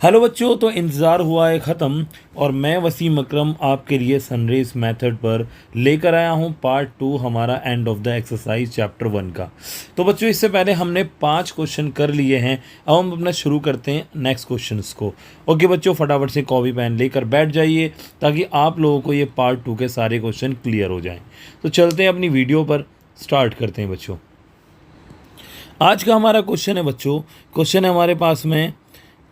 Hello बच्चों, तो इंतज़ार हुआ है ख़त्म और मैं वसीम अकरम आपके लिए सनरेज मेथड पर लेकर आया हूँ पार्ट 2 हमारा end of the exercise chapter 1 का। तो बच्चों, इससे पहले हमने 5 क्वेश्चन कर लिए हैं। अब हम अपना शुरू करते हैं नेक्स्ट क्वेश्चंस को। ओके बच्चों, फटाफट से कॉपी पेन लेकर बैठ जाइए ताकि आप लोगों को ये पार्ट 2 के सारे क्वेश्चन क्लियर हो जाएँ। तो चलते हैं अपनी वीडियो पर, स्टार्ट करते हैं बच्चों। आज का हमारा क्वेश्चन है बच्चों, क्वेश्चन है हमारे पास में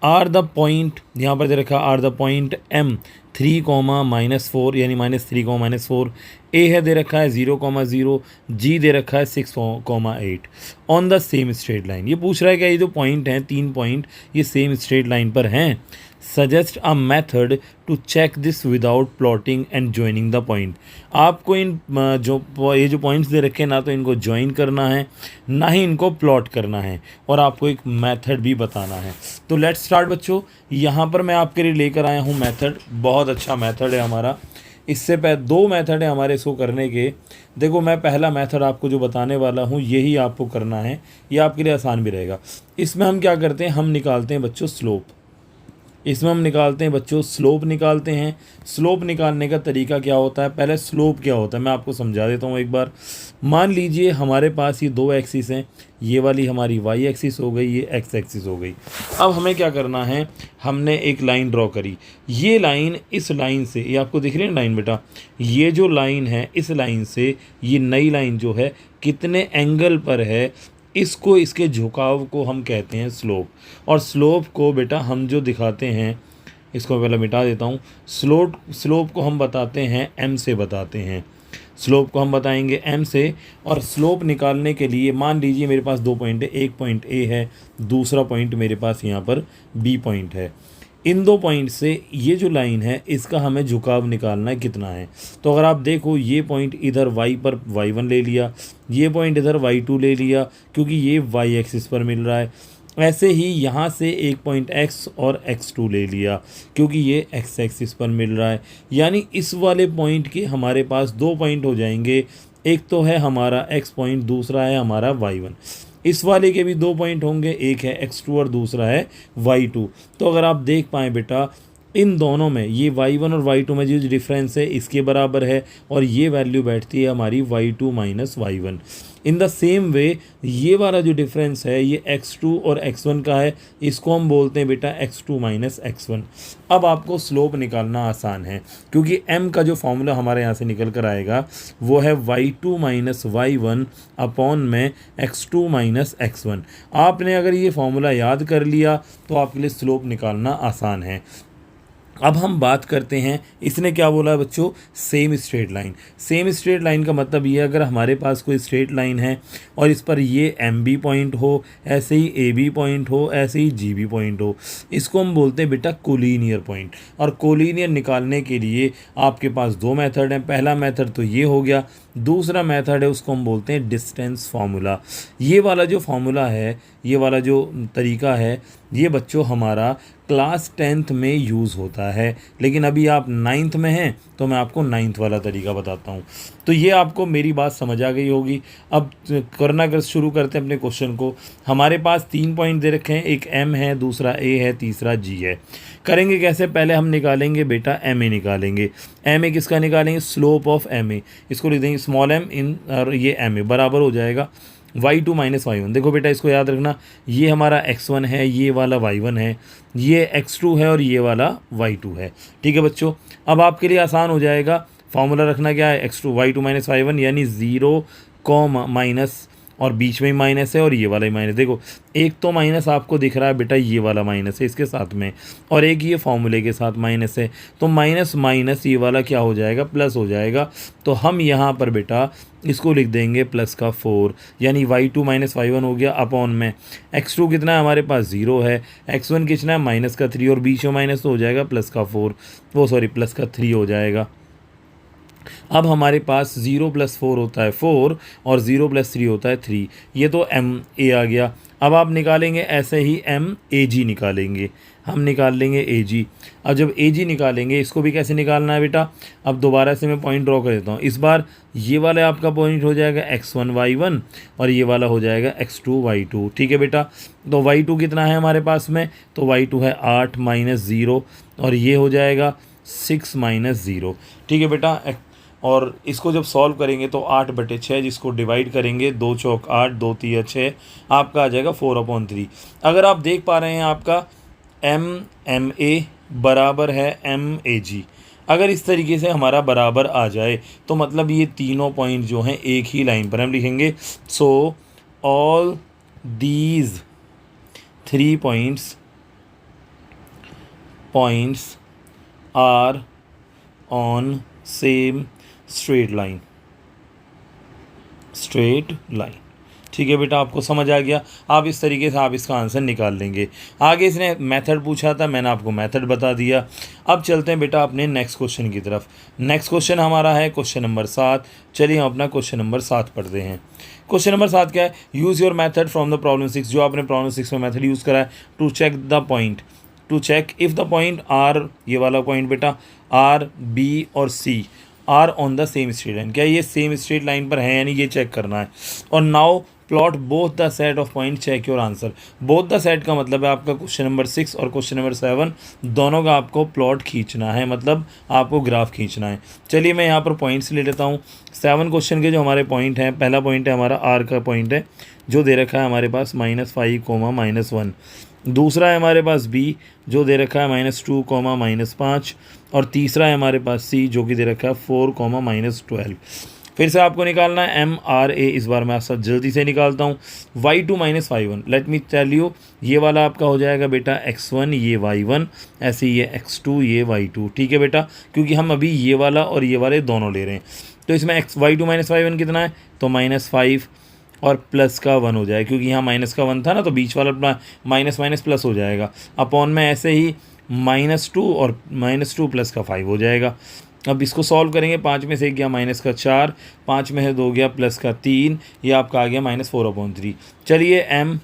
आर द पॉइंट, यहाँ पर दे रखा आर द पॉइंट एम 3, -4 यानी -3, -4। ए है दे रखा है 0, 0, जी दे रखा है 6, 8 on the same straight line. ये पूछ रहा है कि ये जो पॉइंट हैं 3 पॉइंट ये सेम स्ट्रेट लाइन पर हैं। Suggest a method to check this without plotting and joining the point. आपको इन ये जो पॉइंट्स दे रखे हैं ना तो इनको ज्वाइन करना है ना ही इनको प्लॉट करना है, और आपको एक मेथड भी बताना है। तो लेट्स स्टार्ट बच्चों। यहाँ पर मैं आपके लिए लेकर आया हूँ मेथड, बहुत अच्छा मेथड है हमारा। इससे पहले 2 मेथड है हमारे इसको करने के। देखो, मैं पहला मेथड आपको जो बताने वाला हूँ यही आपको करना है, ये आपके लिए आसान भी रहेगा। इसमें हम क्या करते हैं, हम निकालते हैं बच्चों स्लोप। इसमें हम निकालते हैं बच्चों स्लोप निकालते हैं। स्लोप निकालने का तरीका क्या होता है, पहले स्लोप क्या होता है मैं आपको समझा देता हूँ एक बार। मान लीजिए हमारे पास ये 2 एक्सिस हैं, ये वाली हमारी वाई एक्सिस हो गई, ये एक्स एक्सिस हो गई। अब हमें क्या करना है, हमने एक लाइन ड्रॉ करी। ये लाइन इस लाइन से, ये आपको दिख रही है लाइन बेटा, ये जो लाइन है इस लाइन से ये नई लाइन जो है कितने एंगल पर है, इसको, इसके झुकाव को हम कहते हैं स्लोप। और स्लोप को बेटा हम जो दिखाते हैं, इसको पहले मिटा देता हूँ। स्लोप को हम बताते हैं एम से बताते हैं। स्लोप को हम बताएंगे एम से। और स्लोप निकालने के लिए मान लीजिए मेरे पास 2 पॉइंट है, एक पॉइंट ए है, दूसरा पॉइंट मेरे पास यहाँ पर बी पॉइंट है। इन 2 पॉइंट से ये जो लाइन है इसका हमें झुकाव निकालना है कितना है। तो अगर आप देखो, ये पॉइंट इधर y पर y1 ले लिया, ये पॉइंट इधर y2 ले लिया क्योंकि ये y एक्सिस पर मिल रहा है। ऐसे ही यहाँ से एक पॉइंट x और x2 ले लिया क्योंकि ये x एक्सिस पर मिल रहा है। यानी इस वाले पॉइंट के हमारे पास 2 पॉइंट हो जाएंगे, एक तो है हमारा x पॉइंट, दूसरा है हमारा y1। इस वाले के भी 2 पॉइंट होंगे, एक है x2 और दूसरा है y2। तो अगर आप देख पाएँ बेटा, इन दोनों में ये y1 और y2 में जो डिफरेंस है इसके बराबर है, और ये वैल्यू बैठती है हमारी y2 - y1। In the same way ये वाला जो डिफरेंस है ये x2 और x1 का है, इसको हम बोलते हैं बेटा x2 - x1। अब आपको स्लोप निकालना आसान है क्योंकि m का जो फॉर्मूला हमारे यहाँ से निकल कर आएगा वो है y2 - y1 अपॉन में x2 - x1। आपने अगर ये फॉर्मूला याद कर लिया तो आपके लिए स्लोप निकालना आसान है। अब हम बात करते हैं, इसने क्या बोला है बच्चों, same straight line. Same straight line का मतलब ये, अगर हमारे पास कोई स्ट्रेट लाइन है और इस पर ये एम बी पॉइंट हो, ऐसे ही ए बी पॉइंट हो, ऐसे ही जी बी पॉइंट हो, इसको हम बोलते हैं बेटा कोलिनियर पॉइंट। और कोलिनियर निकालने के लिए आपके पास 2 मेथड हैं। पहला मेथड तो ये हो गया, दूसरा मेथड है उसको हम बोलते हैं डिस्टेंस फार्मूला। ये वाला जो फार्मूला है, ये वाला जो तरीका है, ये बच्चों हमारा क्लास 10th में यूज़ होता है, लेकिन अभी आप 9th में हैं तो मैं आपको 9th वाला तरीका बताता हूँ। तो ये आपको मेरी बात समझ आ गई होगी। अब करना कर शुरू करते हैं अपने क्वेश्चन को। हमारे पास 3 पॉइंट दे रखे हैं, एक एम है, दूसरा ए है, तीसरा जी है। करेंगे कैसे, पहले हम निकालेंगे बेटा एम ए निकालेंगे। एम ए किसका निकालेंगे, स्लोप ऑफ एम ए। इसको लिख देंगे स्मॉल एम इन, और ये एम ए बराबर हो जाएगा y2 - y1। देखो बेटा, इसको याद रखना, ये हमारा x1 है, ये वाला y1 है, ये x2 है और ये वाला y2 है। ठीक है बच्चों, अब आपके लिए आसान हो जाएगा। फॉर्मूला रखना क्या है, y2 - y1 यानी 0, माइनस, और बीच में ही माइनस है और ये वाला ही माइनस। देखो, एक तो माइनस आपको दिख रहा है बेटा, ये वाला माइनस है इसके साथ में, और एक ये फॉर्मूले के साथ माइनस है, तो माइनस माइनस ये वाला क्या हो जाएगा, प्लस हो जाएगा। तो हम यहाँ पर बेटा इसको लिख देंगे प्लस का 4, यानी y2 - y1 हो गया अपॉन में x2 कितना है हमारे पास 0 है, x1 कितना है माइनस का 3, और बीच में माइनस तो हो जाएगा प्लस का 4, वो सॉरी प्लस का 3 हो जाएगा। अब हमारे पास 0 + 4 होता है 4, और 0 + 3 होता है 3। ये तो एम ए आ गया। अब आप निकालेंगे ऐसे ही एम ए जी निकालेंगे, हम निकाल लेंगे ए जी। अब जब ए जी निकालेंगे, इसको भी कैसे निकालना है बेटा, अब दोबारा से मैं पॉइंट ड्रॉ कर देता हूँ। इस बार ये वाला आपका पॉइंट हो जाएगा x1 y1 और ये वाला हो जाएगा x2 y2। ठीक है बेटा, तो y2 कितना है हमारे पास में, तो y2 है 8 माइनस 0 और ये हो जाएगा 6 माइनस 0। ठीक है बेटा, और इसको जब सॉल्व करेंगे तो 8/6, जिसको डिवाइड करेंगे 2 चौक 8, 2 तिया 6, आपका आ जाएगा 4/3। अगर आप देख पा रहे हैं आपका एम ए बराबर है एम ए जी, अगर इस तरीके से हमारा बराबर आ जाए तो मतलब ये तीनों पॉइंट जो हैं एक ही लाइन पर हम लिखेंगे। So all these 3 points are on same straight line. ठीक है बेटा, आपको समझ आ गया। आप इस तरीके से आप इसका आंसर निकाल लेंगे। आगे इसने मेथड पूछा था, मैंने आपको मेथड बता दिया। अब चलते हैं बेटा अपने नेक्स्ट क्वेश्चन की तरफ। नेक्स्ट क्वेश्चन हमारा है क्वेश्चन नंबर 7। चलिए हम अपना क्वेश्चन नंबर 7 पढ़ते हैं। क्वेश्चन नंबर 7 क्या है, use your method from the problem 6। जो आपने प्रॉब्लम 6 में मेथड यूज़ करा है, to check the point, to check if the point are, ये वाला पॉइंट बेटा आर बी और C are on the same straight line. क्या ये सेम स्ट्रेट लाइन पर है यानी ये चेक करना है। और now plot both the set of point, check your answer. Both the set का मतलब है आपका क्वेश्चन नंबर 6 और क्वेश्चन नंबर 7 दोनों का आपको प्लॉट खींचना है, मतलब आपको ग्राफ खींचना है। चलिए मैं यहाँ पर पॉइंट्स ले लेता हूँ। 7 क्वेश्चन के जो हमारे पॉइंट हैं, पहला पॉइंट है हमारा आर का पॉइंट है जो दे रखा है हमारे पास -5, -1। दूसरा है हमारे पास बी जो दे रखा है -2, -5। और तीसरा है हमारे पास सी जो कि दे रखा है 4, -12। फिर से आपको निकालना है एम आर ए। इस बार मैं आपसे जल्दी से निकालता हूँ। y2 - y1, let me tell you, ये वाला आपका हो जाएगा बेटा x1, ये y1, ऐसे ये x2, ये y2। ठीक है बेटा, क्योंकि हम अभी ये वाला और ये वाले दोनों ले रहे हैं। तो इसमें y2 - y1 कितना है, तो -5 और प्लस का 1 हो जाएगा, क्योंकि यहाँ माइनस का 1 था ना, तो बीच वाला माइनस माइनस प्लस हो जाएगा। अपॉन में ऐसे ही -2 और -2 प्लस का 5 हो जाएगा। अब इसको सॉल्व करेंगे, 5 में से 1 गया -4, 5 में से 2 गया +3, ये आपका आ गया -4/3। चलिए एम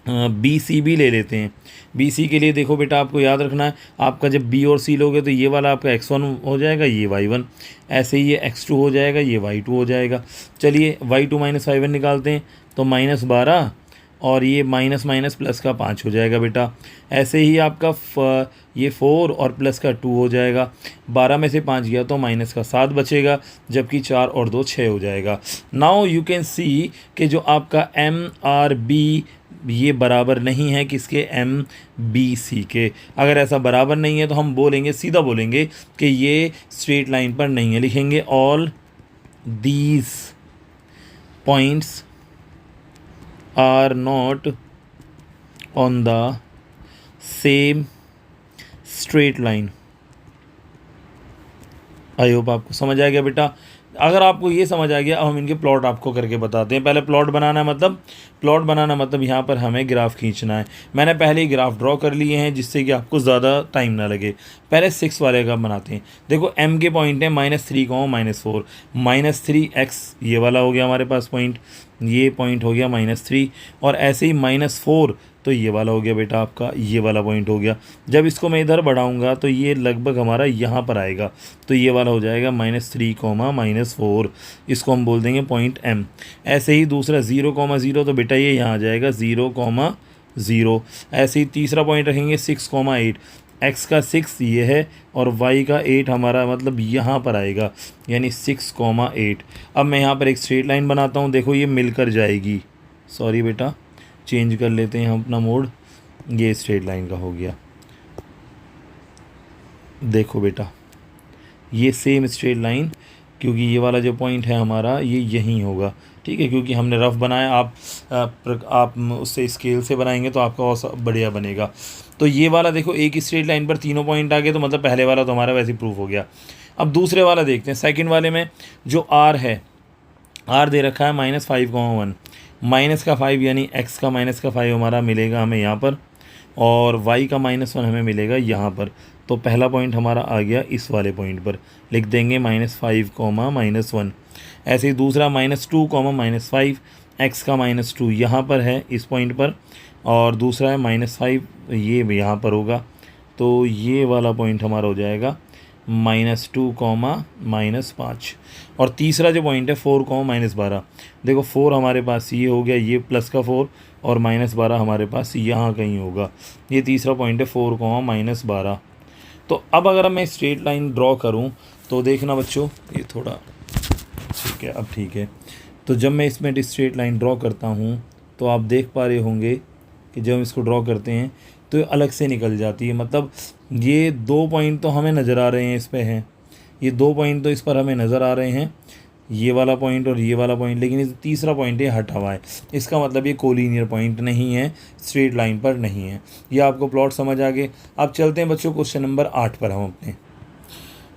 बी सी भी ले लेते हैं। बी सी के लिए देखो बेटा, आपको याद रखना है, आपका जब बी और सी लोगे तो ये वाला आपका x1 हो जाएगा, ये y1, ऐसे ही ये x2 हो जाएगा, ये y2 हो जाएगा। चलिए y2 - y1 निकालते हैं, तो -12 और ये माइनस माइनस प्लस का 5 हो जाएगा बेटा। ऐसे ही आपका ये 4 और प्लस का 2 हो जाएगा। 12 में से 5 गया तो माइनस का 7 बचेगा, जबकि 4 और 2 6 हो जाएगा। नाउ यू कैन सी कि जो आपका एम आर बी ये बराबर नहीं है किसके, एम बी सी के। अगर ऐसा बराबर नहीं है तो हम बोलेंगे, सीधा बोलेंगे कि ये स्ट्रेट लाइन पर नहीं है। लिखेंगे all these points are not on the same straight line। I hope आपको समझ आ गया बेटा। अगर आपको ये समझ आ गया, अब हम इनके प्लॉट आपको करके बताते हैं। पहले प्लॉट बनाना मतलब यहाँ पर हमें ग्राफ खींचना है। मैंने पहले ही ग्राफ ड्रॉ कर लिए हैं जिससे कि आपको ज़्यादा टाइम ना लगे। पहले 6 वाले का बनाते हैं। देखो एम के पॉइंट है -3, -4, -3x ये वाला हो गया हमारे पास पॉइंट, ये पॉइंट हो गया -3, और ऐसे ही -4 तो ये वाला हो गया बेटा आपका, ये वाला पॉइंट हो गया। जब इसको मैं इधर बढ़ाऊंगा तो ये लगभग हमारा यहाँ पर आएगा, तो ये वाला हो जाएगा -3, -4, इसको हम बोल देंगे पॉइंट M। ऐसे ही दूसरा 0, 0 तो बेटा ये यहाँ आ जाएगा 0, 0। ऐसे ही तीसरा पॉइंट रखेंगे 6, 8, x का 6 ये है और y का 8 हमारा मतलब यहाँ पर आएगा, यानी 6, 8। अब मैं यहाँ पर एक स्ट्रेट लाइन बनाता हूँ, देखो ये मिलकर जाएगी। सॉरी बेटा, चेंज कर लेते हैं हम अपना मोड, ये स्ट्रेट लाइन का हो गया। देखो बेटा ये सेम स्ट्रेट लाइन, क्योंकि ये वाला जो पॉइंट है हमारा ये यहीं होगा। ठीक है, क्योंकि हमने रफ बनाया, आप उससे स्केल से बनाएंगे तो आपका और बढ़िया बनेगा। तो ये वाला देखो एक ही स्ट्रेट लाइन पर तीनों पॉइंट आ गए, तो मतलब पहले वाला तो हमारा वैसे प्रूफ हो गया। अब दूसरे वाला देखते हैं। सेकंड वाले में जो आर है, आर दे रखा है -5, 1, माइनस का 5 यानी x का -5 हमारा मिलेगा हमें यहाँ पर, और y का -1 हमें मिलेगा यहाँ पर। तो पहला पॉइंट हमारा आ गया इस वाले पॉइंट पर, लिख देंगे -5, -1। ऐसे ही दूसरा -2, -5, x का -2 यहाँ पर है इस पॉइंट पर, और दूसरा है -5 ये यहाँ पर होगा। तो ये वाला पॉइंट हमारा हो जाएगा -2, -5। और तीसरा जो पॉइंट है 4, -12। देखो 4 हमारे पास ये हो गया, ये प्लस का 4, और -12 हमारे पास यहाँ कहीं होगा। ये तीसरा पॉइंट है 4, -12। तो अब अगर मैं स्ट्रेट लाइन ड्रॉ करूँ तो देखना बच्चों, ये थोड़ा ठीक है, अब ठीक है। तो जब मैं इसमें स्ट्रेट लाइन ड्रॉ करता हूँ तो आप देख पा रहे होंगे कि जब हम इसको ड्रॉ करते हैं तो ये अलग से निकल जाती है। मतलब ये 2 पॉइंट तो हमें नज़र आ रहे हैं, इस पे हैं ये 2 पॉइंट तो इस पर हमें नज़र आ रहे हैं, ये वाला पॉइंट और ये वाला पॉइंट, लेकिन इस तीसरा पॉइंट ये हटा हुआ है। इसका मतलब ये कोलिनियर पॉइंट नहीं है, स्ट्रेट लाइन पर नहीं है। ये आपको प्लॉट समझ आ गए। अब चलते हैं बच्चों क्वेश्चन नंबर 8 पर। हम अपने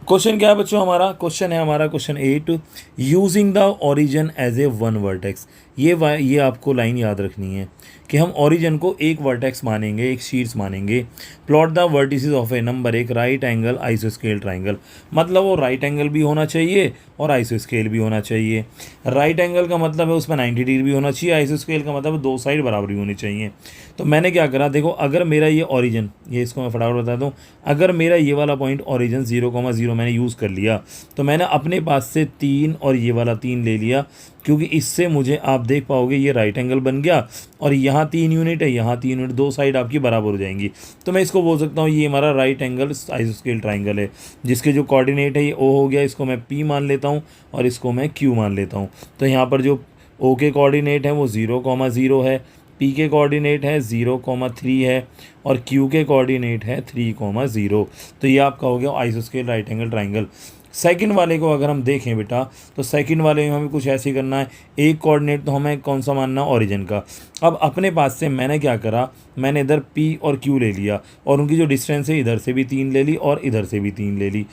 क्वेश्चन क्या है बच्चों, हमारा क्वेश्चन है हमारा question 8, using the origin as a one vertex. ये आपको लाइन याद रखनी है कि हम ओरिजिन को एक वर्टेक्स मानेंगे, एक शीट्स मानेंगे। Plot the vertices of A number, एक राइट एंगल आइसोस्केल ट्राइंगल। मतलब वो राइट एंगल भी होना चाहिए और आइसोस्केल भी होना चाहिए। राइट एंगल का मतलब है उसमें 90 डिग्री भी होना चाहिए, आइसोस्केल का मतलब 2 साइड बराबर भी होनी चाहिए। तो मैंने क्या करा, देखो अगर मेरा ये ओरिजिन, ये इसको मैं फटाफट बता दूँ, अगर मेरा ये वाला पॉइंट ओरिजिन 0,0 मैंने यूज़ कर लिया, तो मैंने अपने पास से 3 और ये वाला 3 ले लिया, क्योंकि इससे मुझे आप देख पाओगे ये राइट एंगल बन गया, और यहाँ 3 यूनिट है, यहाँ 3 यूनिट, 2 साइड आपकी बराबर हो जाएंगी। तो मैं इसको बोल सकता हूँ ये हमारा राइट एंगल आइसोस्केल ट्राइंगल है, जिसके जो कोऑर्डिनेट है ये ओ हो गया, इसको मैं पी मान लेता हूँ और इसको मैं क्यू मान लेता हूँ। तो यहाँ पर जो ओ के कोऑर्डिनेट है वो 0,0 है, पी के कोऑर्डिनेट है 0,3 है, और क्यू के कोऑर्डिनेट है 3,0। तो ये आपका हो गया आइसोस्केल राइट एंगल ट्राइंगल। सेकंड वाले को अगर हम देखें बेटा, तो सेकंड वाले में हमें कुछ ऐसे ही करना है। एक कोऑर्डिनेट तो हमें कौन सा मानना, ओरिजिन का। अब अपने पास से मैंने क्या करा, मैंने इधर पी और क्यू ले लिया, और उनकी जो डिस्टेंस है इधर से भी 3 ले ली और इधर से भी 3 ले ली।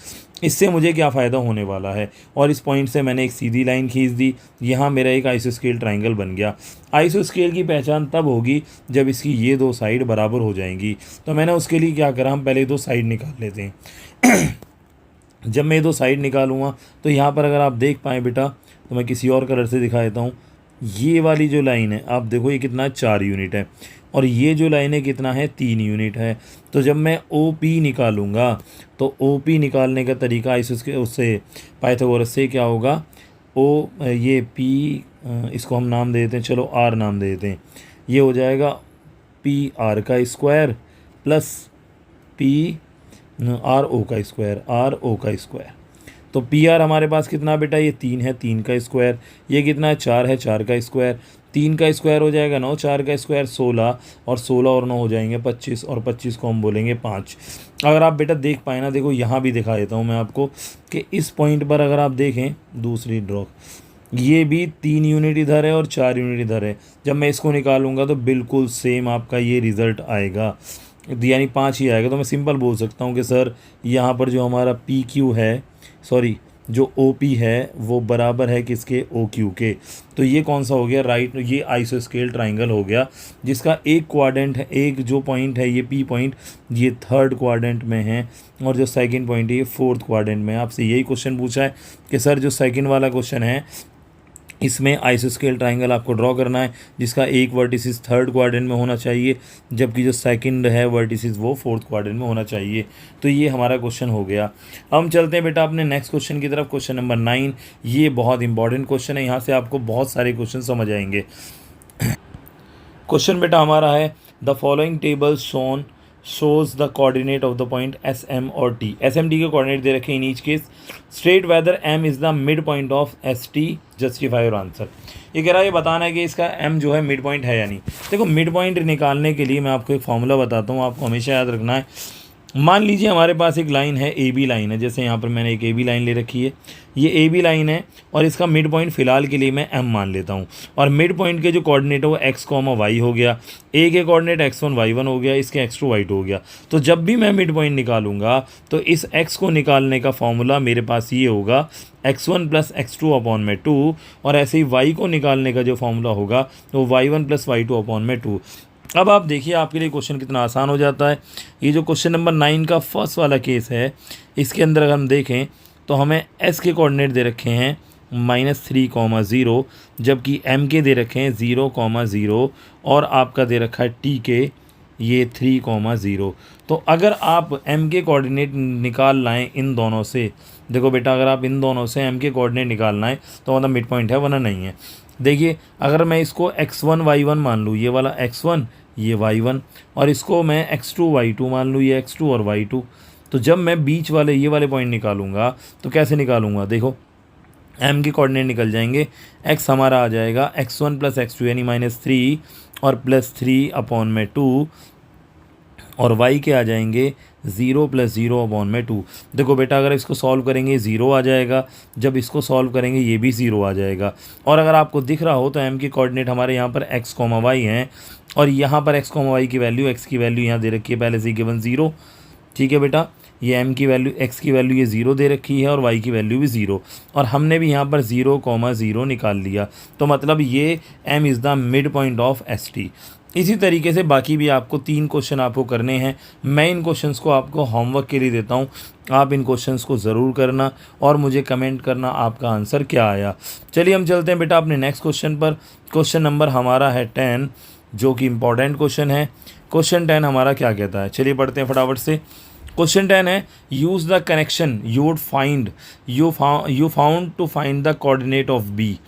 इससे मुझे क्या फ़ायदा होने वाला है, और इस पॉइंट से मैंने एक सीधी लाइन खींच दी, यहाँ मेरा एक आइसोस्केल ट्राइंगल बन गया। आइसोस्केल की पहचान तब होगी जब इसकी ये 2 साइड बराबर हो जाएंगी। तो मैंने उसके लिए क्या करा, हम पहले 2 साइड निकाल लेते हैं। जब मैं 2 साइड निकालूंगा तो यहाँ पर अगर आप देख पाएँ बेटा, तो मैं किसी और कलर से दिखा देता हूँ। ये वाली जो लाइन है आप देखो, ये कितना 4 यूनिट है, और ये जो लाइन है कितना है, 3 यूनिट है। तो जब मैं ओ पी निकालूंगा तो ओ पी निकालने का तरीका उससे पाइथागोरस से क्या होगा, ओ ये पी, इसको हम नाम दे देते हैं, चलो आर नाम दे देते हैं। ये हो जाएगा पी आर का square plus P R O का स्क्वायर। तो पी आर हमारे पास कितना बेटा, ये 3 है, 3 का स्क्वायर। ये कितना है, 4 है, 4 का स्क्वायर। 3 का स्क्वायर हो जाएगा 9, 4 का स्क्वायर 16, और 16 और 9 हो जाएंगे 25, और 25 को हम बोलेंगे 5। अगर आप बेटा देख पाए ना, देखो यहाँ भी दिखा देता हूँ मैं आपको कि इस पॉइंट पर अगर आप देखें दूसरी ड्रॉ, ये भी 3 यूनिट इधर है और 4 यूनिट इधर है। जब मैं इसको निकालूंगा तो बिल्कुल सेम आपका ये रिज़ल्ट आएगा, यानी 5 ही आएगा। तो मैं सिंपल बोल सकता हूँ कि सर यहाँ पर जो हमारा पी क्यू है, सॉरी जो ओ पी है, वो बराबर है किसके, ओ क्यू के। तो ये कौन सा हो गया, राइट, ये आइसोस्केल ट्राइंगल हो गया, जिसका एक क्वाड्रेंट है, एक जो पॉइंट है ये पी पॉइंट, ये 3rd क्वाड्रेंट में है, और जो सेकंड पॉइंट है ये 4th क्वाड्रेंट में है। आपसे यही क्वेश्चन पूछा है कि सर जो सेकंड वाला क्वेश्चन है इसमें आइसोस्केल ट्राइंगल आपको ड्रॉ करना है, जिसका एक वर्टिसिस 3rd क्वाड्रेंट में होना चाहिए, जबकि जो सेकंड है वर्टिसिस वो 4th क्वाड्रेंट में होना चाहिए। तो ये हमारा क्वेश्चन हो गया। हम चलते हैं बेटा अपने नेक्स्ट क्वेश्चन की तरफ, क्वेश्चन नंबर 9। ये बहुत इंपॉर्टेंट क्वेश्चन है, यहाँ से आपको बहुत सारे क्वेश्चन समझ आएंगे। क्वेश्चन बेटा हमारा है, the following table shows the coordinate of the point S, M और T। S, M, T के कोऑर्डिनेट दे रखे in each case, straight whether M is the mid point of S, T, justify your answer. ये कह रहा है, ये बताना है कि इसका M जो है मिड पॉइंट है या नहीं। देखो मिड पॉइंट निकालने के लिए मैं आपको एक फॉर्मूला बताता हूँ, आपको हमेशा याद रखना है। मान लीजिए हमारे पास एक लाइन है, ए बी लाइन है, जैसे यहाँ पर मैंने एक ए बी लाइन ले रखी है, ये ए बी लाइन है, और इसका मिड पॉइंट फ़िलहाल के लिए मैं एम मान लेता हूँ, और मिड पॉइंट के जो कोऑर्डिनेट है वो एक्स कॉमा वाई हो गया, ए के कोऑर्डिनेट x1 y1 हो गया, इसके x2 y2 हो गया। तो जब भी मैं मिड पॉइंट निकालूंगा तो इस x को निकालने का फॉर्मूला मेरे पास ये होगा x1 + x2/2, और ऐसे ही y को निकालने का जो फॉर्मूला होगा तो y1 + y2/2। अब आप देखिए आपके लिए क्वेश्चन कितना आसान हो जाता है। ये जो क्वेश्चन नंबर 9 का फर्स्ट वाला केस है, इसके अंदर अगर हम देखें तो हमें s के कोऑर्डिनेट दे रखे हैं -3, जबकि एम के दे रखे हैं 0, और आपका दे रखा है टी के ये 3, 0। तो अगर आप एम के कोऑर्डिनेट निकाल लाएँ इन दोनों से, देखो बेटा अगर आप इन दोनों से एम के कोऑर्डिनेट निकालना है तो मतलब मिड पॉइंट है, वरना नहीं है। देखिए अगर मैं इसको x1 y1 मान लूँ, ये वाला x1 ये y1, और इसको मैं x2 y2 मान लूँ, ये x2 और y2, तो जब मैं बीच वाले ये वाले पॉइंट निकालूंगा तो कैसे निकालूंगा, देखो m के कोऑर्डिनेट निकल जाएंगे। x हमारा आ जाएगा x1 + x2 यानी -3 और +3/2, और y के आ जाएंगे 0 + 0/2। देखो बेटा अगर इसको सॉल्व करेंगे 0 आ जाएगा, जब इसको सॉल्व करेंगे ये भी 0 आ जाएगा। और अगर आपको दिख रहा हो तो m के कोऑर्डिनेट हमारे यहाँ पर x, y हैं, और यहाँ पर x, y की वैल्यू, x की वैल्यू यहाँ दे रखी है पहले से गिवन 0। ठीक है बेटा, ये m की वैल्यू, x की वैल्यू ये 0 दे रखी है, और y की वैल्यू भी 0, और हमने भी यहाँ पर 0, 0 निकाल लिया। तो मतलब ये m is the mid point of ST। इसी तरीके से बाकी भी आपको 3 क्वेश्चन आपको करने हैं। मैं इन क्वेश्चंस को आपको होमवर्क के लिए देता हूँ, आप इन क्वेश्चंस को ज़रूर करना और मुझे कमेंट करना आपका आंसर क्या आया। चलिए हम चलते हैं बेटा अपने नेक्स्ट क्वेश्चन पर। क्वेश्चन नंबर हमारा है 10, जो कि इम्पॉर्टेंट क्वेश्चन है। क्वेश्चन 10 हमारा क्या कहता है, चलिए पढ़ते हैं फटाफट से। क्वेश्चन 10 है, use the connection you would find you found to find the coordinate of B.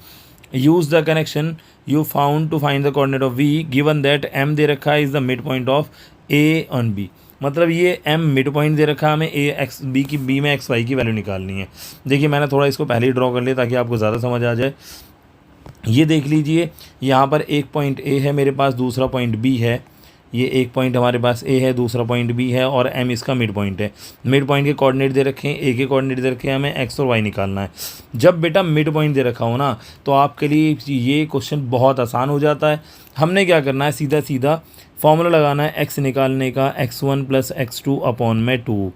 Use the connection you found to find the coordinate of B given that M दे रखा है is the mid point of A and B. मतलब ये M mid point दे रखा है, हमें A X B की बी में एक्स वाई की वैल्यू निकालनी है। देखिए मैंने थोड़ा इसको पहले ही ड्रॉ कर लिया ताकि आपको ज़्यादा समझ आ जाए। ये देख लीजिए यहाँ पर एक पॉइंट ए है मेरे पास, दूसरा पॉइंट बी है। ये एक पॉइंट हमारे पास ए है, दूसरा पॉइंट बी है, और एम इसका मिड पॉइंट है। मिड पॉइंट के कोऑर्डिनेट दे रखे हैं, ए के कोऑर्डिनेट दे रखे हैं, हमें एक्स और वाई निकालना है। जब बेटा मिड पॉइंट दे रखा हो ना तो आपके लिए ये क्वेश्चन बहुत आसान हो जाता है। हमने क्या करना है, सीधा सीधा फॉर्मूला लगाना है एक्स निकालने का, x1 + x2/2।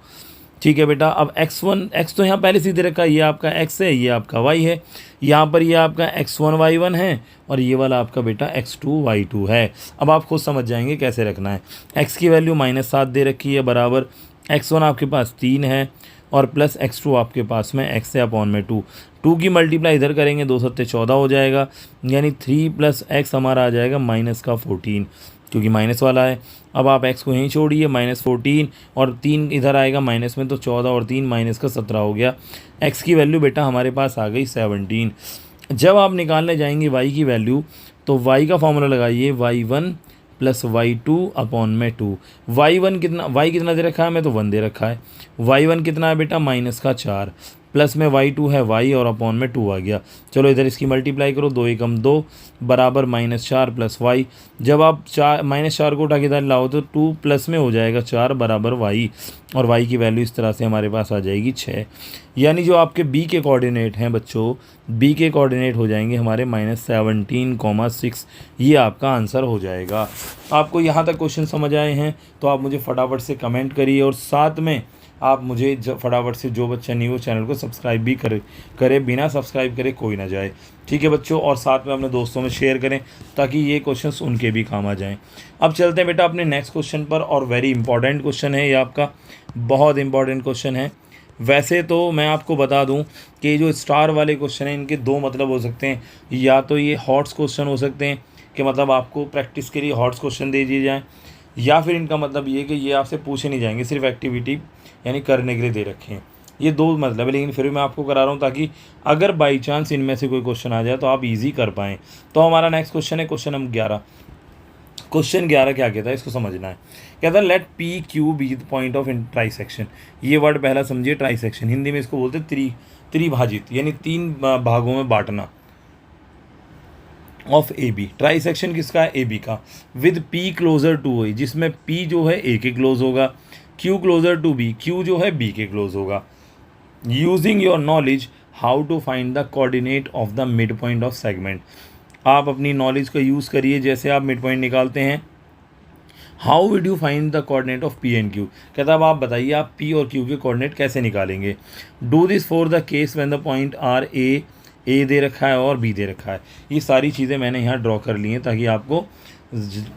ठीक है बेटा, अब x तो यहाँ पहले से दे रखा है, ये आपका x है, ये आपका y है। यहाँ पर ये आपका x1 y1 है, और ये वाला आपका बेटा x2 y2 है। अब आप खुद समझ जाएंगे कैसे रखना है। x की वैल्यू -7 दे रखी है, बराबर x1 आपके पास 3 है, और प्लस x2 आपके पास में x है /2। 2 की मल्टीप्लाई इधर करेंगे 2 7 14 हो जाएगा, यानी 3 + x हमारा आ जाएगा -14, क्योंकि माइनस वाला है। अब आप x को यहीं छोड़िए, -14, और 3 इधर आएगा माइनस में, तो 14 और 3 -17 हो गया। x की वैल्यू बेटा हमारे पास आ गई 17। जब आप निकालने जाएंगे y की वैल्यू, तो y का फॉर्मूला लगाइए y1 + y2/2। y कितना दे रखा है, हमें तो 1 दे रखा है। y1 कितना है बेटा, -4, प्लस में y2 है y, और /2 आ गया। चलो इधर इसकी मल्टीप्लाई करो, 2 × 2 बराबर -4 + y। जब आप -4 को उठा के इधर लाओ तो 2 प्लस में हो जाएगा 4 बराबर y, और y की वैल्यू इस तरह से हमारे पास आ जाएगी 6। यानी जो आपके b के कोऑर्डिनेट हैं बच्चों, b के कोऑर्डिनेट हो जाएंगे हमारे -17,6। ये आपका आंसर हो जाएगा। आपको यहाँ तक क्वेश्चन समझ आए हैं तो आप मुझे फटाफट से कमेंट करिए, और साथ में आप मुझे फटाफट से, जो बच्चा नहीं वो चैनल को सब्सक्राइब भी करे, बिना सब्सक्राइब करे कोई ना जाए। ठीक है बच्चों, और साथ में अपने दोस्तों में शेयर करें ताकि ये क्वेश्चंस उनके भी काम आ जाएं। अब चलते हैं बेटा अपने नेक्स्ट क्वेश्चन पर, और वेरी इंपॉर्टेंट क्वेश्चन है ये आपका, बहुत इंपॉर्टेंट क्वेश्चन है। वैसे तो मैं आपको बता दूं कि जो स्टार वाले क्वेश्चन हैं इनके 2 मतलब हो सकते हैं। या तो ये हॉट्स क्वेश्चन हो सकते हैं कि मतलब आपको प्रैक्टिस के लिए हॉट्स क्वेश्चन दे दिए जाएँ, या फिर इनका मतलब ये कि ये आपसे पूछे नहीं जाएंगे, सिर्फ एक्टिविटी यानी करने के लिए दे रखे हैं। ये 2 मतलब है, लेकिन फिर भी मैं आपको करा रहा हूँ ताकि अगर बाई चांस इनमें से कोई क्वेश्चन आ जाए तो आप इजी कर पाएँ। तो हमारा नेक्स्ट क्वेश्चन है क्वेश्चन नंबर 11। क्वेश्चन 11 क्या कहता है, इसको समझना है। कहता है let P Q be the point of trisection. ये वर्ड पहला समझिए, ट्राइसेक्शन हिंदी में इसको बोलते हैं त्रिभाजित, यानी 3 भागों में बांटना, ऑफ ए बी। ट्राइसेक्शन किसका है, ए बी का, with P closer to A, जिसमें पी जो है ए के क्लोज होगा, Q closer to B, Q जो है बी के क्लोज होगा। Using your knowledge how to find the coordinate of the mid point of segment. आप अपनी नॉलेज का यूज़ करिए, जैसे आप मिड पॉइंट निकालते हैं। How would you find the coordinate of P and Q. कहता अब आप बताइए आप पी और क्यू के कोऑर्डिनेट कैसे निकालेंगे। Do this for the case when the point are A दे रखा है और बी दे रखा है। ये सारी चीज़ें मैंने यहाँ ड्रॉ कर ली हैं ताकि आपको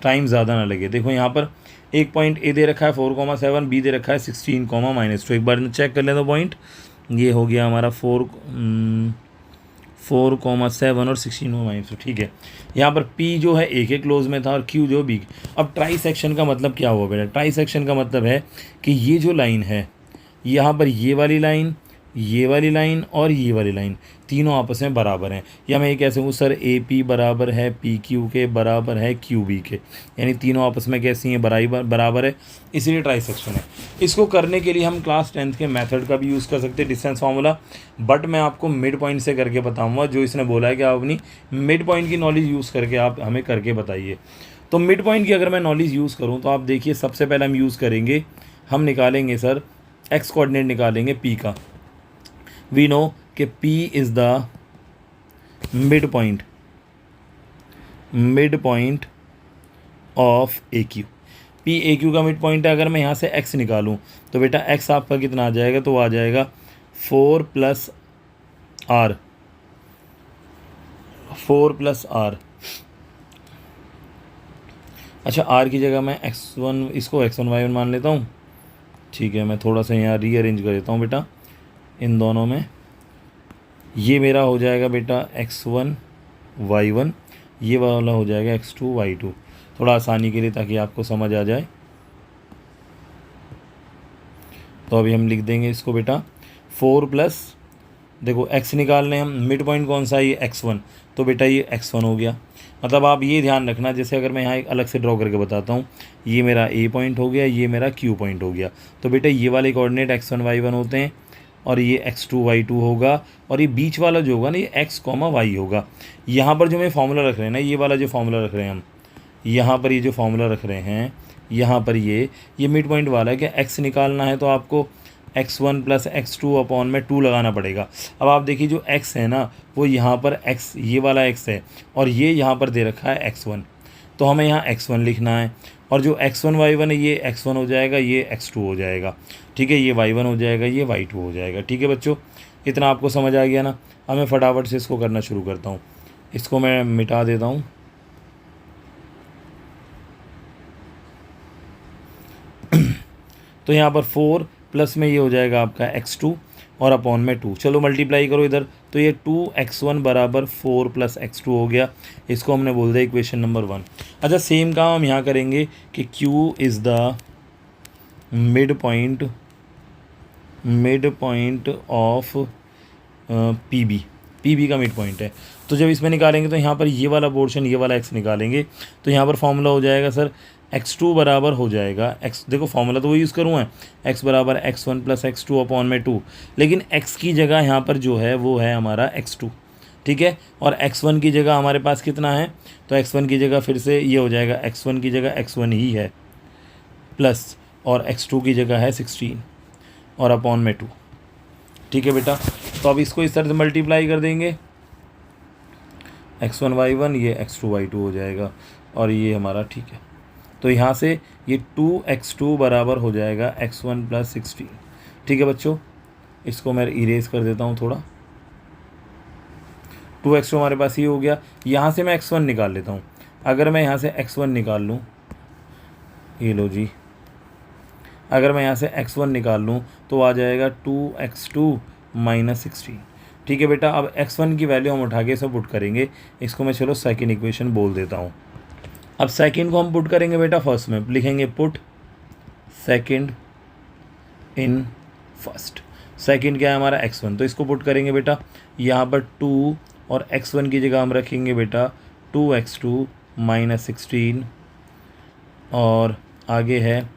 टाइम ज़्यादा ना लगे। देखो यहाँ पर एक पॉइंट ए दे रखा है 4,7, बी दे रखा है 16, -2। एक बार चेक कर लें तो पॉइंट ये हो गया हमारा 4,7 और 16 ठीक है। यहाँ पर P जो है A के क्लोज में था और Q जो B। अब ट्राई सेक्शन का मतलब क्या हुआ बेटा? ट्राई सेक्शन का मतलब है कि ये जो लाइन है, यहाँ पर ये वाली लाइन, ये वाली लाइन और ये वाली लाइन तीनों आपस में बराबर हैं। या मैं ये कैसे हूँ सर, AP बराबर है PQ के बराबर है QB के, यानी तीनों आपस में कैसी हैं? बराबर है, इसीलिए ट्राई सेक्शन है। इसको करने के लिए हम क्लास 10th के मेथड का भी यूज़ कर सकते हैं, डिस्टेंस फार्मूला, बट मैं आपको मिड पॉइंट से करके बताऊँगा। जो इसने बोला है कि आप अपनी मिड पॉइंट की नॉलेज यूज़ करके आप हमें करके बताइए। तो मिड पॉइंट की अगर मैं नॉलेज यूज़ करूँ तो आप देखिए, सबसे पहले हम यूज़ करेंगे, हम निकालेंगे सर एक्स कोऑर्डिनेट निकालेंगे P का। वी नो कि P is the mid point of AQ। P AQ का मिड पॉइंट है। अगर मैं यहाँ से x निकालूँ तो बेटा x आपका कितना आ जाएगा? तो आ जाएगा 4 + r, 4 + r। अच्छा, r की जगह मैं x1, इसको x1 y1 मान लेता हूँ। ठीक है, मैं थोड़ा सा यहाँ रीअरेंज कर देता हूँ बेटा इन दोनों में। ये मेरा हो जाएगा बेटा x1 y1, ये वाला हो जाएगा x2 y2, थोड़ा आसानी के लिए ताकि आपको समझ आ जाए। तो अभी हम लिख देंगे इसको बेटा 4 प्लस, देखो x निकालने हम, मिड पॉइंट कौन सा है? ये x1, तो बेटा ये x1 हो गया। मतलब आप ये ध्यान रखना, जैसे अगर मैं यहाँ एक अलग से ड्रॉ करके बताता हूँ, ये मेरा A पॉइंट हो गया, ये मेरा Q पॉइंट हो गया। तो बेटा ये वाले कोऑर्डिनेट x1 y1 होते हैं और ये x2 y2 होगा, और ये बीच वाला जो होगा ना, ये x, y होगा। यहाँ पर जो मैं फार्मूला रख रहे हैं ना, ये वाला जो फार्मूला रख रहे हैं हम, यहाँ पर ये जो फार्मूला रख रहे हैं, यहाँ पर ये मिड पॉइंट वाला है कि x निकालना है तो आपको x1 + x2 अपॉन में 2 लगाना पड़ेगा। अब आप देखिए जो x है ना, वो यहाँ पर x, ये वाला x है, और ये यहाँ पर दे रखा है x1, तो हमें यहाँ x1 लिखना है। और जो x1 y1 है, ये x1 हो जाएगा, ये x2 हो जाएगा। ठीक है, ये y1 हो जाएगा, ये y2 हो जाएगा। ठीक है बच्चों, इतना आपको समझ आ गया ना? अब मैं फटाफट से इसको करना शुरू करता हूँ। इसको मैं मिटा देता हूँ। तो यहाँ पर 4 प्लस में ये हो जाएगा आपका x2 और अपॉन में 2। चलो मल्टीप्लाई करो इधर, तो ये 2x1 बराबर 4 + x2 हो गया। इसको हमने बोल दिया इक्वेशन नंबर 1। अच्छा, सेम काम हम यहाँ करेंगे कि Q is the mid point of PB का मिड पॉइंट है। तो जब इसमें निकालेंगे तो यहाँ पर ये वाला पोर्शन, ये वाला x निकालेंगे, तो यहाँ पर फॉर्मूला हो जाएगा सर x2 बराबर हो जाएगा x, देखो फॉर्मूला तो वो यूज़ करूँगा, x बराबर x1 + x2 अपॉन में 2, लेकिन x की जगह यहाँ पर जो है वो है हमारा x2। ठीक है, और x1 की जगह हमारे पास कितना है? तो x1 की जगह फिर से ये हो जाएगा, x1 की जगह x1 ही है प्लस, और x2 की जगह है 16 और अपॉन में 2। ठीक है बेटा, तो अब इसको इस तरह से मल्टीप्लाई कर देंगे, x1 y1, ये x2 y2 हो जाएगा, और ये हमारा ठीक है। तो यहाँ से ये 2x2 बराबर हो जाएगा x1 + 16। ठीक है बच्चों, इसको मैं इरेज कर देता हूँ थोड़ा। 2x2 हमारे पास ये हो गया। यहाँ से मैं x1 निकाल लेता हूँ। अगर मैं यहाँ से x1 निकाल लूँ, ये लो जी, अगर मैं यहाँ से x1 निकाल लूँ तो आ जाएगा 2x2 - 16। ठीक है बेटा, अब x1 की वैल्यू हम उठा के इसे पुट करेंगे। इसको मैं चलो सेकंड इक्वेशन बोल देता हूँ। अब सेकंड को हम पुट करेंगे बेटा फर्स्ट में, लिखेंगे put second in first. Second क्या है हमारा? x1, तो इसको पुट करेंगे बेटा यहाँ पर 2, और x1 की जगह हम रखेंगे बेटा 2x2 - 16, और आगे है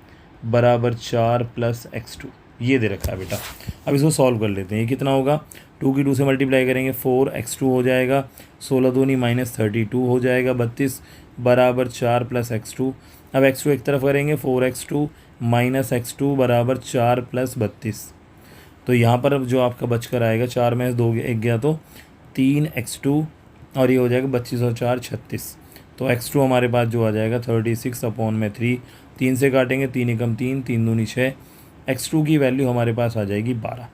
बराबर 4 + x2, ये दे रखा है बेटा। अब इसको सॉल्व कर लेते हैं। ये कितना होगा? 2 की 2 से मल्टीप्लाई करेंगे, 4x2 हो जाएगा, 16 दूनी -32 हो जाएगा 32, बराबर 4 + x2। अब x2 एक तरफ करेंगे, 4x2 - x2 बराबर 4 + 32। तो यहाँ पर अब जो आपका बचकर आएगा, 4 में 2 एक गया तो 3x2, और ये हो जाएगा 25 और 4 36। तो x2 हमारे पास जो आ जाएगा 36 अपॉन में 3, 3 से काटेंगे, 3 एकम 3, 3 दूनी 6। x2 की वैल्यू हमारे पास आ जाएगी 12।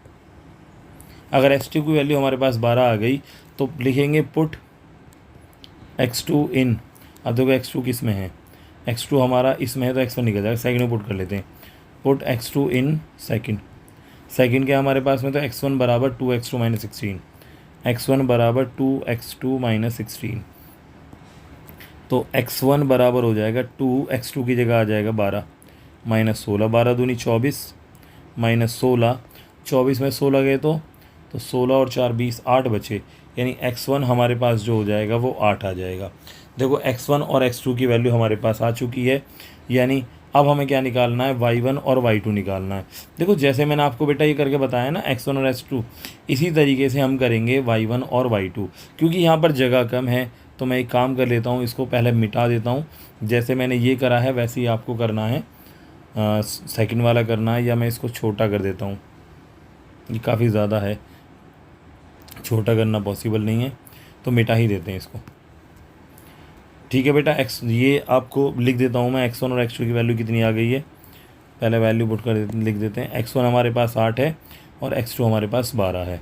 अगर x2 की वैल्यू हमारे पास 12 आ गई तो लिखेंगे पुट x2 इन। अब देखो x2 किस में है? x2 हमारा इसमें है तो x1 निकल जाएगा, सेकंड में पुट कर लेते हैं। Put x2 in second. Second क्या हमारे पास में? तो x1 बराबर 2x2 - 16, x1 बराबर 2x2 माइनस 16। तो x1 बराबर हो जाएगा 2x2 की जगह आ जाएगा 12 माइनस 16, 12 दूनी 24 माइनस 16, 24 में 16 गए तो 16 और 4 20, 8 बचे, यानी x1 हमारे पास जो हो जाएगा वो 8 आ जाएगा। देखो x1 और x2 की वैल्यू हमारे पास आ चुकी है, यानी अब हमें क्या निकालना है, y1 और y2 निकालना है। देखो जैसे मैंने आपको बेटा ये करके बताया ना x1 और x2, इसी तरीके से हम करेंगे y1 और y2। क्योंकि यहाँ पर जगह कम है तो मैं एक काम कर लेता हूँ, इसको पहले मिटा देता हूँ। जैसे मैंने ये करा है वैसे ही आपको करना है, सेकंड वाला करना है, या मैं इसको छोटा कर देता हूँ, ये काफ़ी ज़्यादा है, छोटा करना पॉसिबल नहीं है तो मिटा ही देते हैं इसको। ठीक है बेटा, एक्स ये आपको लिख देता हूँ मैं, x1 और x2 की वैल्यू कितनी आ गई है, पहले वैल्यू पुट कर लिख देते हैं। x1 हमारे पास 8 है और x2 हमारे पास 12 है।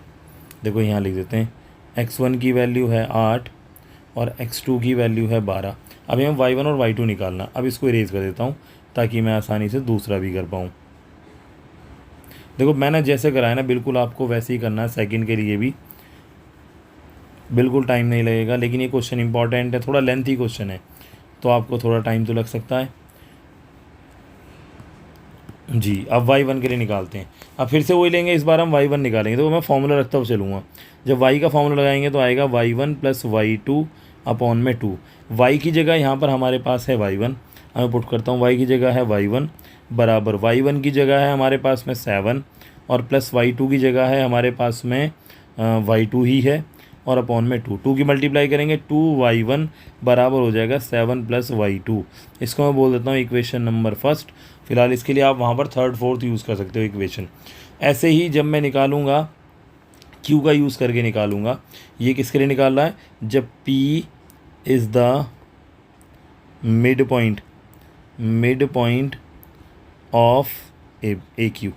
देखो यहाँ लिख देते हैं, x1 की वैल्यू है 8 और x2 की वैल्यू है 12। अभी हमें y1 और y2 निकालना। अब इसको इरेज कर देता हूँ ताकि मैं आसानी से दूसरा भी कर पाऊँ। देखो मैंने जैसे कराया ना बिल्कुल आपको वैसे ही करना है, सेकंड के लिए भी बिल्कुल टाइम नहीं लगेगा, लेकिन ये क्वेश्चन इंपॉर्टेंट है, थोड़ा लेंथी क्वेश्चन है तो आपको थोड़ा टाइम तो लग सकता है जी। अब y1 के लिए निकालते हैं, अब फिर से वही लेंगे, इस बार हम y1 निकालेंगे। तो मैं फॉर्मूला रखता हुआ चलूँगा, जब y का फॉर्मूला लगाएंगे तो आएगा y1 प्लस y2 अपॉन में 2। y की जगह यहाँ पर हमारे पास है y1, मैं पुट करता हूँ, y की जगह है y1 बराबर y1 की जगह है हमारे पास में 7 और प्लस y2 की जगह है हमारे पास में y2 ही है और अपॉन में 2 की मल्टीप्लाई करेंगे, 2y1 बराबर हो जाएगा 7 प्लस y2। इसको मैं बोल देता हूँ इक्वेशन नंबर फर्स्ट। फिलहाल इसके लिए आप वहाँ पर थर्ड फोर्थ यूज़ कर सकते हो इक्वेशन। ऐसे ही जब मैं निकालूंगा q का यूज़ करके निकालूंगा, ये किसके लिए निकाल रहा है, जब p is the mid point of A Q.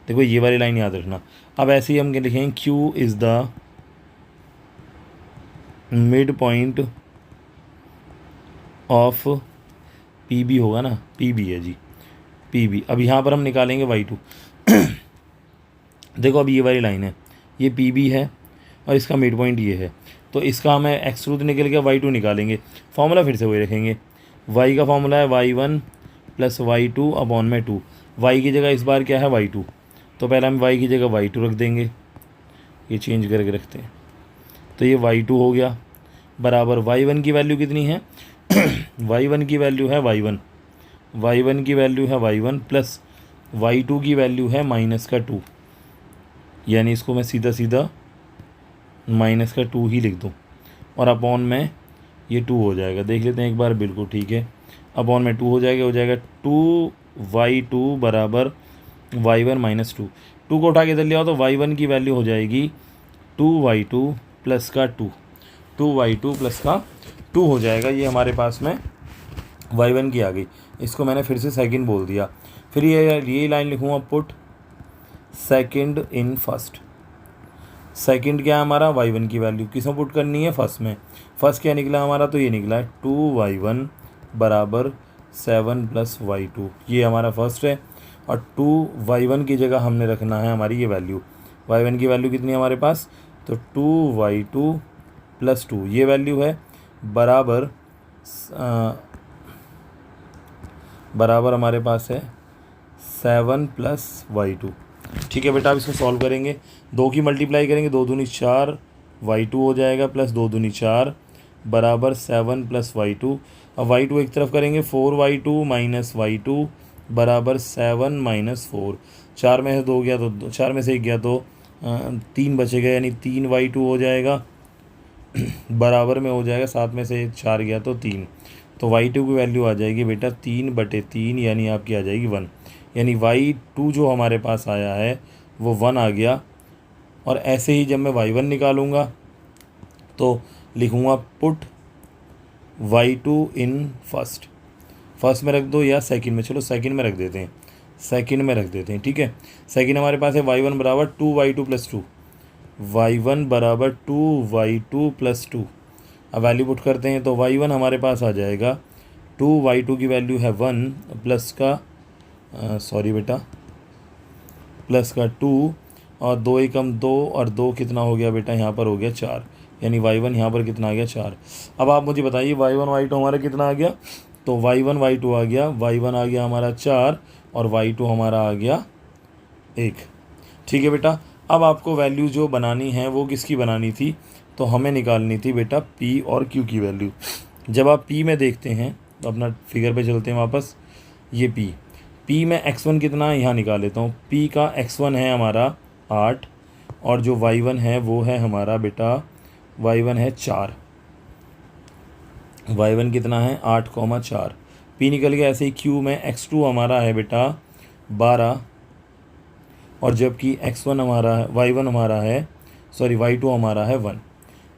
देखो ये वाली लाइन याद रखना। अब ऐसे ही हम क्या लिखेंगे, q is the mid point of P B होगा ना, पी बी है जी, पी बी। अब यहाँ पर हम निकालेंगे y2। देखो अब ये वाली लाइन है, ये पी बी है और इसका मिड पॉइंट ये है, तो इसका हमें एक्स रूट निकल के y2 निकालेंगे। फॉर्मूला फिर से वही रखेंगे, y का फॉर्मूला है y1 प्लस y2 अपॉन में 2। y की जगह इस बार क्या है y2, तो पहले हम y की जगह y2 रख देंगे, ये चेंज करके रखते हैं, तो ये y2 हो गया बराबर y1 की वैल्यू कितनी है y1 की वैल्यू है y1 की वैल्यू है y1 प्लस y2 की वैल्यू है माइनस का 2, यानी इसको मैं सीधा सीधा माइनस का 2 ही लिख दूँ और अपॉन में ये 2 हो जाएगा। देख लेते हैं एक बार, बिल्कुल ठीक है, अपॉन में 2 हो जाएगा 2y2 बराबर y1 माइनस 2। 2 को उठा के इधर ले आओ तो y1 की वैल्यू हो जाएगी 2y2 प्लस का 2y2 प्लस का 2 हो जाएगा। ये हमारे पास में y1 की आ गई, इसको मैंने फिर से सेकंड बोल दिया। फिर ये लाइन लिखूँगा, put second in first. Second क्या है हमारा, y1 की वैल्यू किस में पुट करनी है, फर्स्ट में। फर्स्ट क्या निकला हमारा, तो ये निकला है 2y1 बराबर 7 प्लस y2, ये हमारा फर्स्ट है। और 2y1 की जगह हमने रखना है हमारी ये वैल्यू, y1 की वैल्यू कितनी है हमारे पास, तो 2y2 प्लस 2 ये वैल्यू है बराबर हमारे पास है 7 प्लस y2। ठीक है बेटा, अब इसको सॉल्व करेंगे, 2 की मल्टीप्लाई करेंगे, 2 दूनी 4 y2 हो जाएगा प्लस 2 दूनी 4 बराबर 7 प्लस y2। अब y2 एक तरफ करेंगे, 4y2 माइनस y2 बराबर 7 माइनस 4। 4 में से 2 गया तो 4 में से 1 गया तो 3 बचेगा, यानी 3y2 हो जाएगा बराबर में हो जाएगा 7 में से 4 गया तो 3, तो y2 की वैल्यू आ जाएगी बेटा 3/3, यानी आपकी आ जाएगी 1, यानी y2 जो हमारे पास आया है वो 1 आ गया। और ऐसे ही जब मैं y1 निकालूंगा तो लिखूंगा पुट y2 इन फर्स्ट में रख दो या सेकंड में, चलो सेकंड में रख देते हैं, ठीक है। सेकंड हमारे पास है y1 बराबर 2y2 प्लस 2, y1 बराबर 2y2 प्लस 2। अब वैल्यू पुट करते हैं तो y1 हमारे पास आ जाएगा 2y2 की वैल्यू है 1 प्लस का प्लस का 2 और 2 एकम 2 और 2 कितना हो गया बेटा, यहाँ पर हो गया 4, यानी y1 यहाँ पर कितना आ गया 4। अब आप मुझे बताइए y1 y2 हमारा कितना आ गया, तो y1 y2 आ गया, y1 आ गया हमारा 4 और y2 हमारा आ गया 1। ठीक है बेटा, अब आपको वैल्यू जो बनानी है वो किसकी बनानी थी, तो हमें निकालनी थी बेटा p और q की वैल्यू। जब आप p में देखते हैं तो अपना फिगर पे चलते हैं वापस, ये p में x1 कितना है यहाँ निकाल लेता हूँ। p का x1 है हमारा 8 और जो y1 है वो है हमारा बेटा y1 है 4, y1 कितना है 8,4, p निकल गया। ऐसे ही q में x2 हमारा है बेटा 12 और जबकि x1 हमारा है y1 हमारा है y2 हमारा है 1,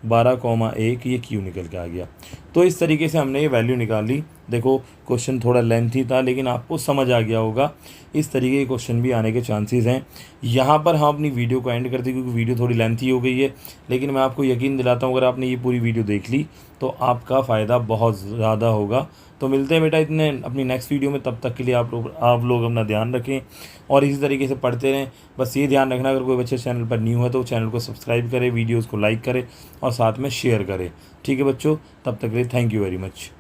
12,1 ये q निकल के आ गया। तो इस तरीके से हमने ये वैल्यू निकाल ली। देखो क्वेश्चन थोड़ा लेंथी था लेकिन आपको समझ आ गया होगा, इस तरीके के क्वेश्चन भी आने के चांसेस हैं। यहाँ पर हम अपनी वीडियो को एंड करते क्योंकि वीडियो थोड़ी लेंथी हो गई है, लेकिन मैं आपको यकीन दिलाता हूँ अगर आपने ये पूरी वीडियो देख ली तो आपका फ़ायदा बहुत ज़्यादा होगा। तो मिलते हैं बेटा इतने अपनी नेक्स्ट वीडियो में, तब तक के लिए आप लोग अपना ध्यान रखें और इसी तरीके से पढ़ते रहें। बस ये ध्यान रखना अगर कोई बच्चे चैनल पर न्यू है तो चैनल को सब्सक्राइब करें, वीडियोज़ को लाइक करें और साथ में शेयर करें। ठीक है बच्चों, तब तक के लिए थैंक यू वेरी मच।